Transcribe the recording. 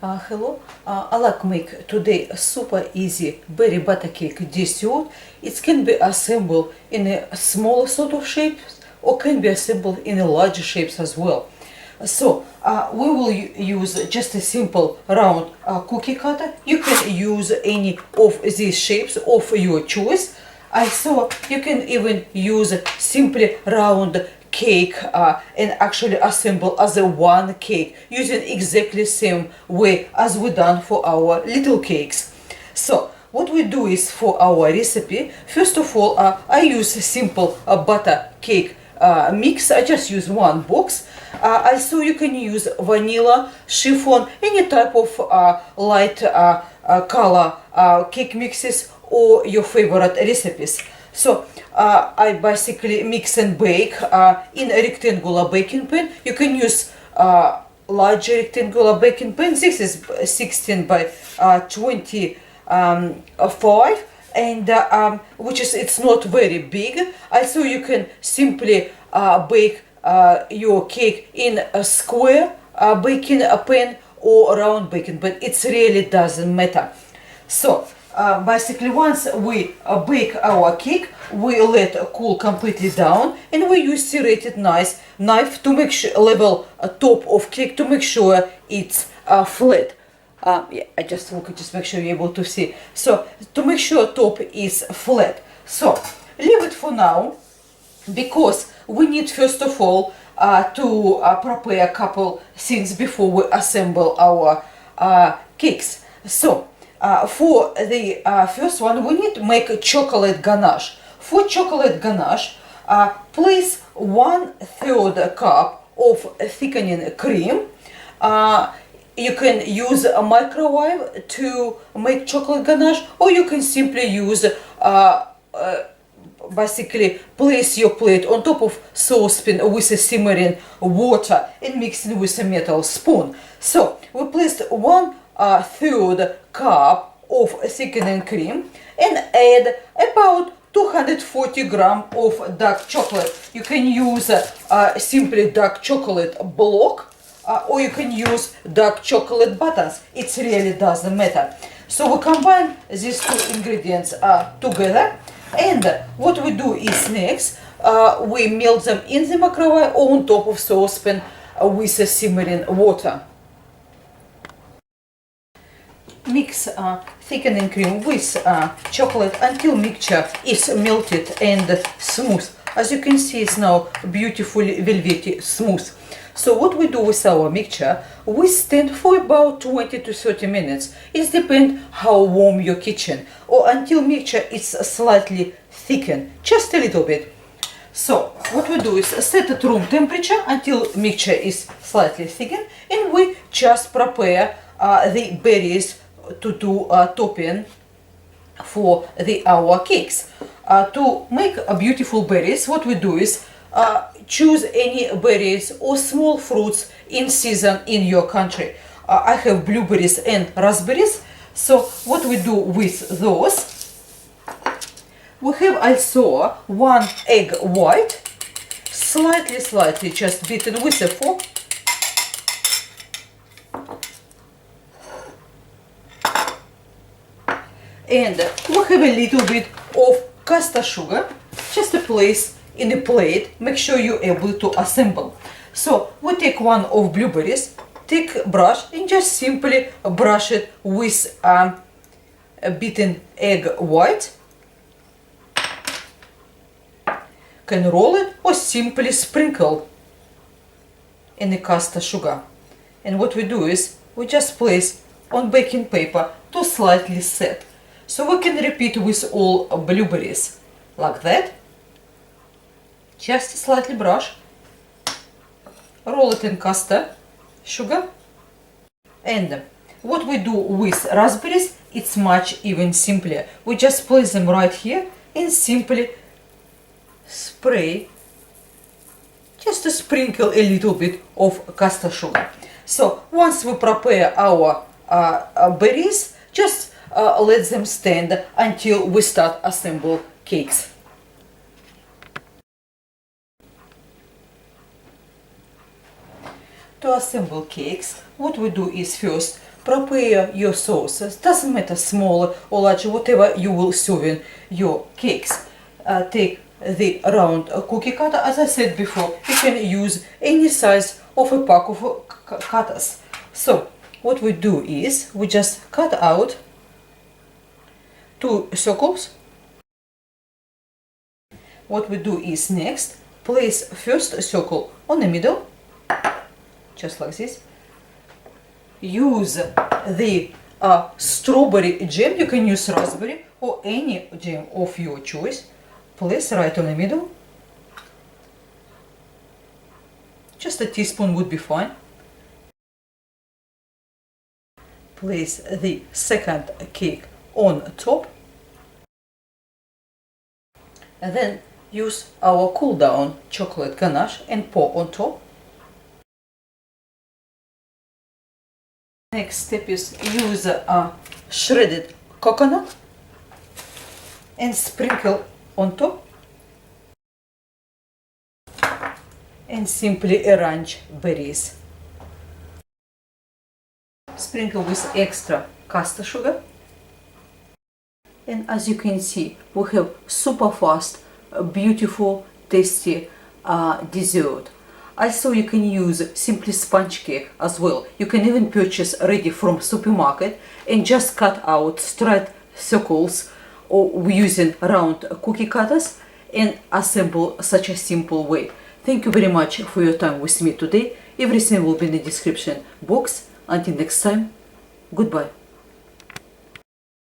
Hello, I like make today a super easy berry butter cake dessert. It can be assembled in a smaller sort of shapes or can be assembled in a larger shapes as well. We will use just a simple round cookie cutter. You can use any of these shapes of your choice. So you can even use simply round cake and actually assemble as a one cake using exactly same way as we done for our little cakes. So what we do is for our recipe, first of all, I use a simple butter cake mix. I just use one box. Also you can use vanilla, chiffon, any type of light color cake mixes or your favorite recipes. So I basically mix and bake in a rectangular baking pan. You can use large rectangular baking pan. This is 16 by 25, and which is it's not very big. Also you can simply bake your cake in a square baking pan or round baking pan. It really doesn't matter. So basically once we bake our cake, we let cool completely down, and we use serrated knife to make sure level top of cake to make sure it's flat. Yeah, I just look, just make sure you're able to see. So to make sure top is flat. So leave it for now, because we need first of all to prepare a couple things before we assemble our cakes. So for the first one, we need to make a chocolate ganache. For chocolate ganache, place 1/3 cup of thickening cream. You can use a microwave to make chocolate ganache, or you can simply use basically place your plate on top of saucepan with a simmering water and mixing with a metal spoon. So we placed 1/3 cup of thickening cream and add about 240 grams of dark chocolate. You can use simply dark chocolate block, or you can use dark chocolate buttons. It really doesn't matter. So we combine these two ingredients together, and what we do is next we melt them in the microwave or on top of saucepan with a simmering water. Mix thickening cream with chocolate until mixture is melted and smooth. As you can see, it's now beautifully velvety smooth. So what we do with our mixture, we stand for about 20 to 30 minutes. It depends how warm your kitchen, or until mixture is slightly thickened, just a little bit. So what we do is set at room temperature until mixture is slightly thickened, and we just prepare the berries to do topping for our cakes. To make beautiful berries, what we do is choose any berries or small fruits in season in your country. I have blueberries and raspberries. So what we do with those, we have also 1 egg white, slightly just beaten with a fork. And we have a little bit of caster sugar, just a place in a plate. Make sure you're able to assemble. So we take one of blueberries, take a brush and just simply brush it with a beaten egg white. Can roll it or simply sprinkle in the caster sugar. And what we do is we just place on baking paper to slightly set. So we can repeat with all blueberries like that. Just slightly brush, roll it in caster sugar. And what we do with raspberries, it's much even simpler. We just place them right here and simply spray, just to sprinkle a little bit of caster sugar. So once we prepare our berries, just let them stand until we start assemble cakes. To assemble cakes, what we do is first prepare your sauces. Doesn't matter small or large, whatever you will serve in your cakes. Take the round cookie cutter. As I said before, you can use any size of a pack of cutters. So what we do is we just cut out 2 circles. What we do is next place first circle on the middle, just like this. Use the strawberry jam, you can use raspberry or any jam of your choice. Place right on the middle. Just a teaspoon would be fine. Place the second cake on top. And then use our cool down chocolate ganache and pour on top. Next step is use a shredded coconut and sprinkle on top. And simply arrange berries. Sprinkle with extra caster sugar. And as you can see, we have super fast, beautiful, tasty dessert. Also, you can use simply sponge cake as well. You can even purchase ready from supermarket and just cut out straight circles or using round cookie cutters and assemble such a simple way. Thank you very much for your time with me today. Everything will be in the description box. Until next time, goodbye.